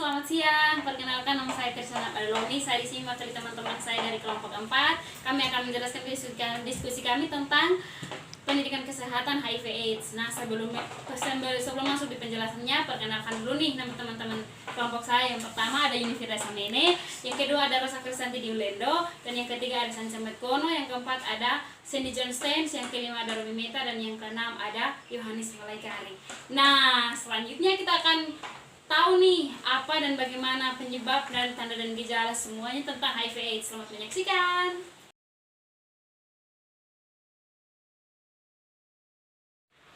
selamat siang. Perkenalkan, nama saya Krisana Padaloni. Saya di sini mewakili teman-teman saya dari kelompok 4. Kami akan menjelaskan diskusi kami tentang pendidikan kesehatan HIV/AIDS. Nah, sebelum masuk di penjelasannya, perkenalkan dulu nih nama teman-teman kelompok saya. Yang pertama ada Yunifira Samene, yang kedua ada Rosa Kristanti Diulendo, dan yang ketiga ada Sanca Metkono, yang keempat ada Cindy Johnstein, yang kelima ada Robi Meta, dan yang keenam ada Yohanes Malaikari. Nah, selanjutnya kita akan tahu nih apa dan bagaimana penyebab dan tanda dan gejala semuanya tentang HIV/AIDS. Selamat menyaksikan.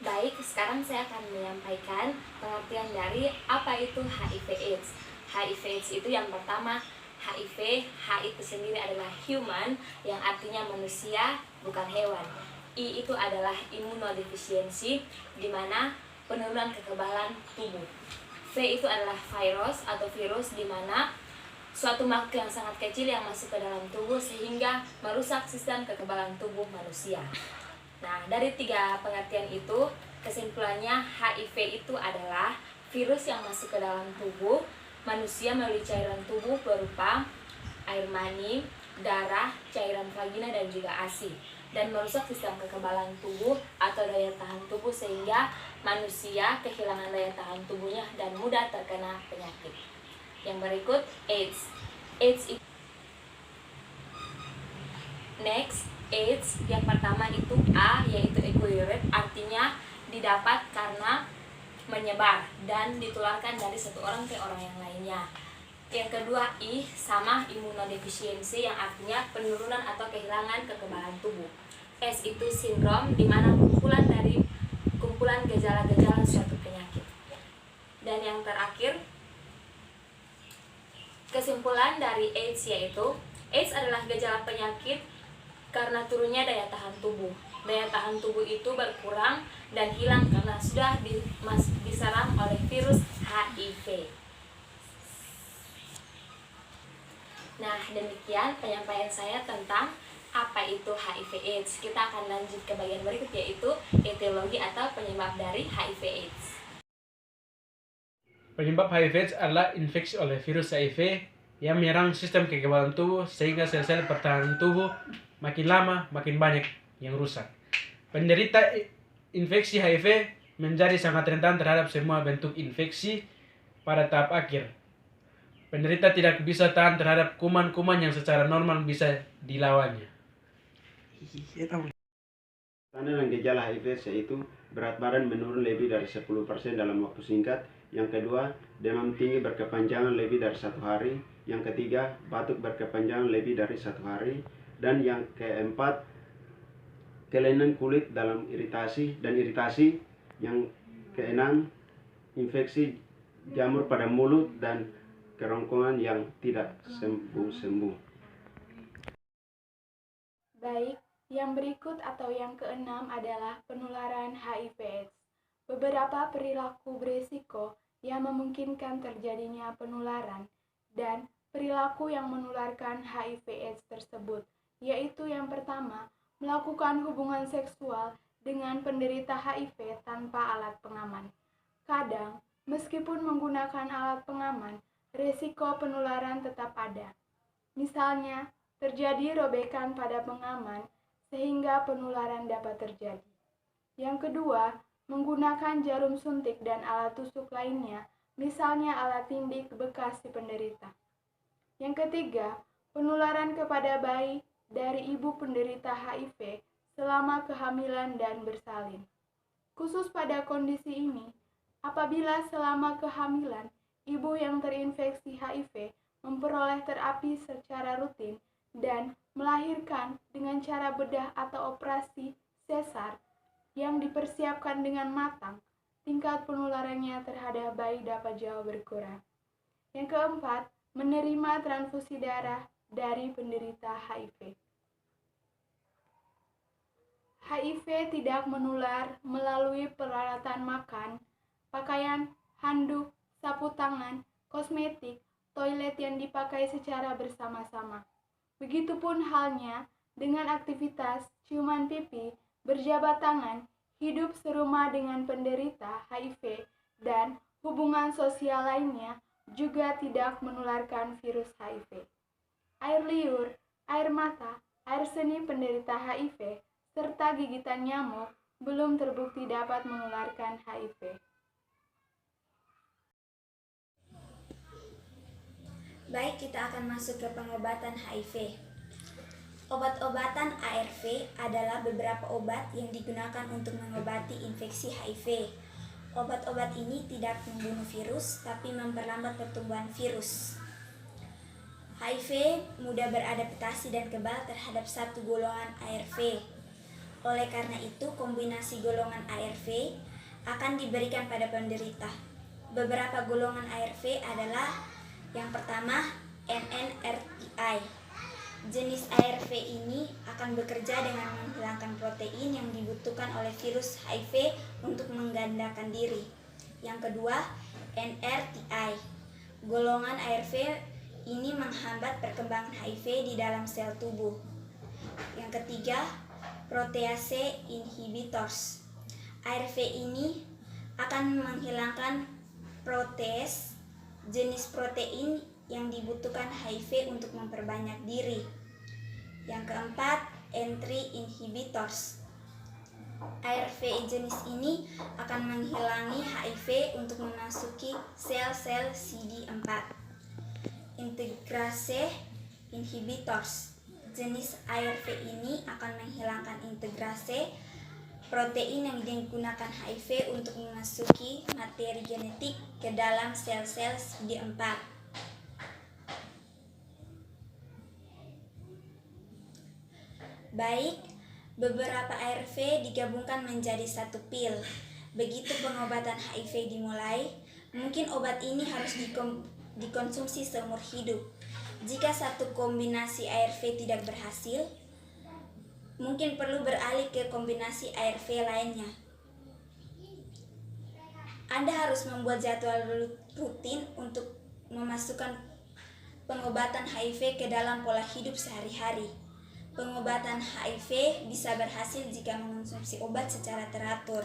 Baik, sekarang saya akan menyampaikan pengertian dari apa itu HIV/AIDS. HIV/AIDS itu yang pertama, HIV itu sendiri adalah human, yang artinya manusia, bukan hewan. I itu adalah immunodefisiency, di mana penurunan kekebalan tubuh. V itu adalah virus atau virus, di mana suatu makhluk yang sangat kecil yang masuk ke dalam tubuh sehingga merusak sistem kekebalan tubuh manusia. Nah, dari 3 pengertian itu, kesimpulannya HIV itu adalah virus yang masuk ke dalam tubuh manusia melalui cairan tubuh berupa air mani, darah, cairan vagina, dan juga ASI, dan merusak sistem kekebalan tubuh atau daya tahan tubuh sehingga manusia kehilangan daya tahan tubuhnya dan mudah terkena penyakit. Yang berikut, AIDS. AIDS yang pertama itu A, yaitu acquired, artinya didapat karena menyebar dan ditularkan dari satu orang ke orang yang lainnya. Yang kedua, I, sama immunodefisiency, yang artinya penurunan atau kehilangan kekebalan tubuh. S itu sindrom, di mana kumpulan gejala-gejala suatu penyakit. Dan yang terakhir, kesimpulan dari AIDS yaitu AIDS adalah gejala penyakit karena turunnya daya tahan tubuh. Daya tahan tubuh itu berkurang dan hilang karena sudah diserang oleh virus HIV. Nah, demikian penyampaian saya tentang apa itu HIV/AIDS. Kita akan lanjut ke bagian berikut, yaitu etiologi atau penyebab dari HIV/AIDS. Penyebab HIV/AIDS adalah infeksi oleh virus HIV yang menyerang sistem kekebalan tubuh sehingga sel-sel pertahanan tubuh makin lama makin banyak yang rusak. Penderita infeksi HIV menjadi sangat rentan terhadap semua bentuk infeksi pada tahap akhir. Penderita tidak bisa tahan terhadap kuman-kuman yang secara normal bisa dilawannya. Tanda dan gejala HIV yaitu berat badan menurun lebih dari 10% dalam waktu singkat. Yang kedua, demam tinggi berkepanjangan lebih dari 1 hari. Yang ketiga, batuk berkepanjangan lebih dari 1 hari. Dan yang keempat, kelainan kulit dalam iritasi. Yang keenam, infeksi jamur pada mulut dan kerongkongan yang tidak sembuh-sembuh. Baik, yang berikut atau yang keenam adalah penularan HIV/AIDS. Beberapa perilaku berisiko yang memungkinkan terjadinya penularan dan perilaku yang menularkan HIV/AIDS tersebut, yaitu yang pertama, melakukan hubungan seksual dengan penderita HIV tanpa alat pengaman. Kadang, meskipun menggunakan alat pengaman, risiko penularan tetap ada. Misalnya, terjadi robekan pada pengaman sehingga penularan dapat terjadi. Yang kedua, menggunakan jarum suntik dan alat tusuk lainnya, misalnya alat tindik bekas si penderita. Yang ketiga, penularan kepada bayi dari ibu penderita HIV selama kehamilan dan bersalin. Khusus pada kondisi ini, apabila selama kehamilan ibu yang terinfeksi HIV memperoleh terapi secara rutin dan melahirkan dengan cara bedah atau operasi sesar yang dipersiapkan dengan matang, tingkat penularannya terhadap bayi dapat jauh berkurang. Yang keempat, menerima transfusi darah dari penderita HIV. HIV tidak menular melalui peralatan makan, pakaian, handuk, sapu tangan, kosmetik, toilet yang dipakai secara bersama-sama. Begitupun halnya dengan aktivitas ciuman pipi, berjabat tangan, hidup serumah dengan penderita HIV, dan hubungan sosial lainnya juga tidak menularkan virus HIV. Air liur, air mata, air seni penderita HIV, serta gigitan nyamuk belum terbukti dapat menularkan HIV. Baik, kita akan masuk ke pengobatan HIV. Obat-obatan ARV adalah beberapa obat yang digunakan untuk mengobati infeksi HIV. Obat-obat ini tidak membunuh virus, tapi memperlambat pertumbuhan virus. HIV mudah beradaptasi dan kebal terhadap satu golongan ARV. Oleh karena itu, kombinasi golongan ARV akan diberikan pada penderita. Beberapa golongan ARV adalah yang pertama, NNRTI. Jenis ARV ini akan bekerja dengan menghilangkan protein yang dibutuhkan oleh virus HIV untuk menggandakan diri. Yang kedua, NRTI. Golongan ARV ini menghambat perkembangan HIV di dalam sel tubuh. Yang ketiga, protease inhibitors. ARV ini akan menghilangkan protease, jenis protein yang dibutuhkan HIV untuk memperbanyak diri. Yang keempat, entry inhibitors. ARV jenis ini akan menghilangi HIV untuk memasuki sel-sel CD4. Integrase inhibitors. Jenis ARV ini akan menghilangkan integrase protein yang digunakan HIV untuk memasuki materi genetik ke dalam sel-sel CD4. Baik, beberapa ARV digabungkan menjadi satu pil. Begitu pengobatan HIV dimulai, mungkin obat ini harus dikonsumsi seumur hidup. Jika satu kombinasi ARV tidak berhasil, mungkin perlu beralih ke kombinasi ARV lainnya. Anda harus membuat jadwal rutin untuk memasukkan pengobatan HIV ke dalam pola hidup sehari-hari. Pengobatan HIV bisa berhasil jika mengonsumsi obat secara teratur.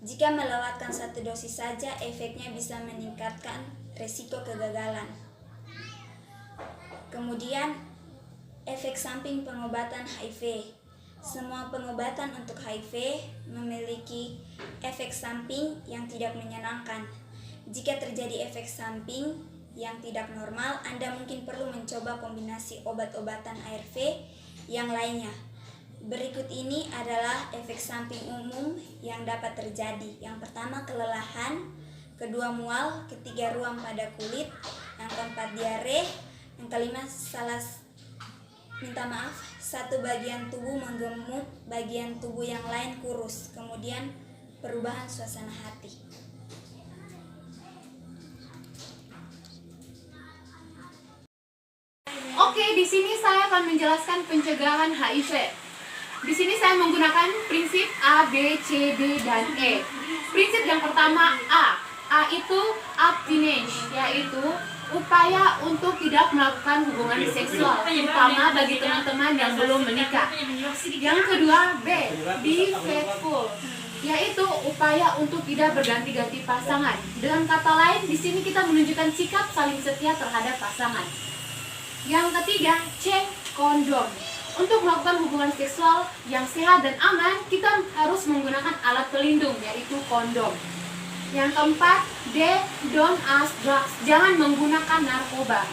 Jika melewatkan satu dosis saja, efeknya bisa meningkatkan resiko kegagalan. Kemudian, efek samping pengobatan HIV. Semua pengobatan untuk HIV memiliki efek samping yang tidak menyenangkan. Jika terjadi efek samping yang tidak normal, Anda mungkin perlu mencoba kombinasi obat-obatan ARV yang lainnya. Berikut ini adalah efek samping umum yang dapat terjadi. Yang pertama, kelelahan. Kedua, mual. Ketiga, ruam pada kulit. Yang keempat, diare. Yang kelima, satu bagian tubuh menggemuk, bagian tubuh yang lain kurus. Kemudian perubahan suasana hati. Oke, di sini saya akan menjelaskan pencegahan HIV. Di sini saya menggunakan prinsip A, B, C, D, dan E. Prinsip yang pertama A. A itu abstinence, yaitu upaya untuk tidak melakukan hubungan seksual, terutama bagi teman-teman yang belum menikah. Yang kedua B. Be faithful, yaitu upaya untuk tidak berganti-ganti pasangan. Dengan kata lain, di sini kita menunjukkan sikap saling setia terhadap pasangan. Yang ketiga, C. Kondom. Untuk melakukan hubungan seksual yang sehat dan aman, kita harus menggunakan alat pelindung, yaitu kondom. Yang keempat, D. Don't ask drugs. Jangan menggunakan narkoba.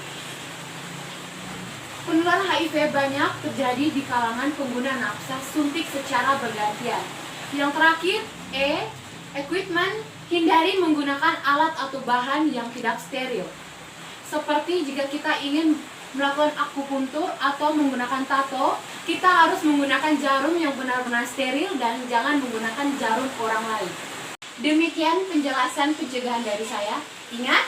Penularan HIV banyak terjadi di kalangan pengguna nafas suntik secara bergantian. Yang terakhir, E. Equipment. Hindari menggunakan alat atau bahan yang tidak steril. Seperti jika kita ingin melakukan akupuntur atau menggunakan tato, kita harus menggunakan jarum yang benar-benar steril dan jangan menggunakan jarum orang lain. Demikian penjelasan pencegahan dari saya. Ingat,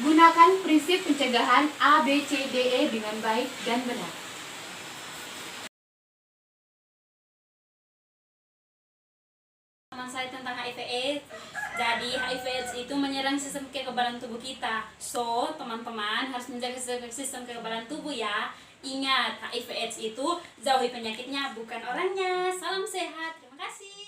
gunakan prinsip pencegahan A, B, C, D, E dengan baik dan benar. Saya tentang HIV/AIDS. Jadi HIV/AIDS itu menyerang sistem kekebalan tubuh kita. So, teman-teman harus menjaga sistem kekebalan tubuh ya. Ingat, HIV/AIDS itu jauhi penyakitnya, bukan orangnya. Salam sehat. Terima kasih.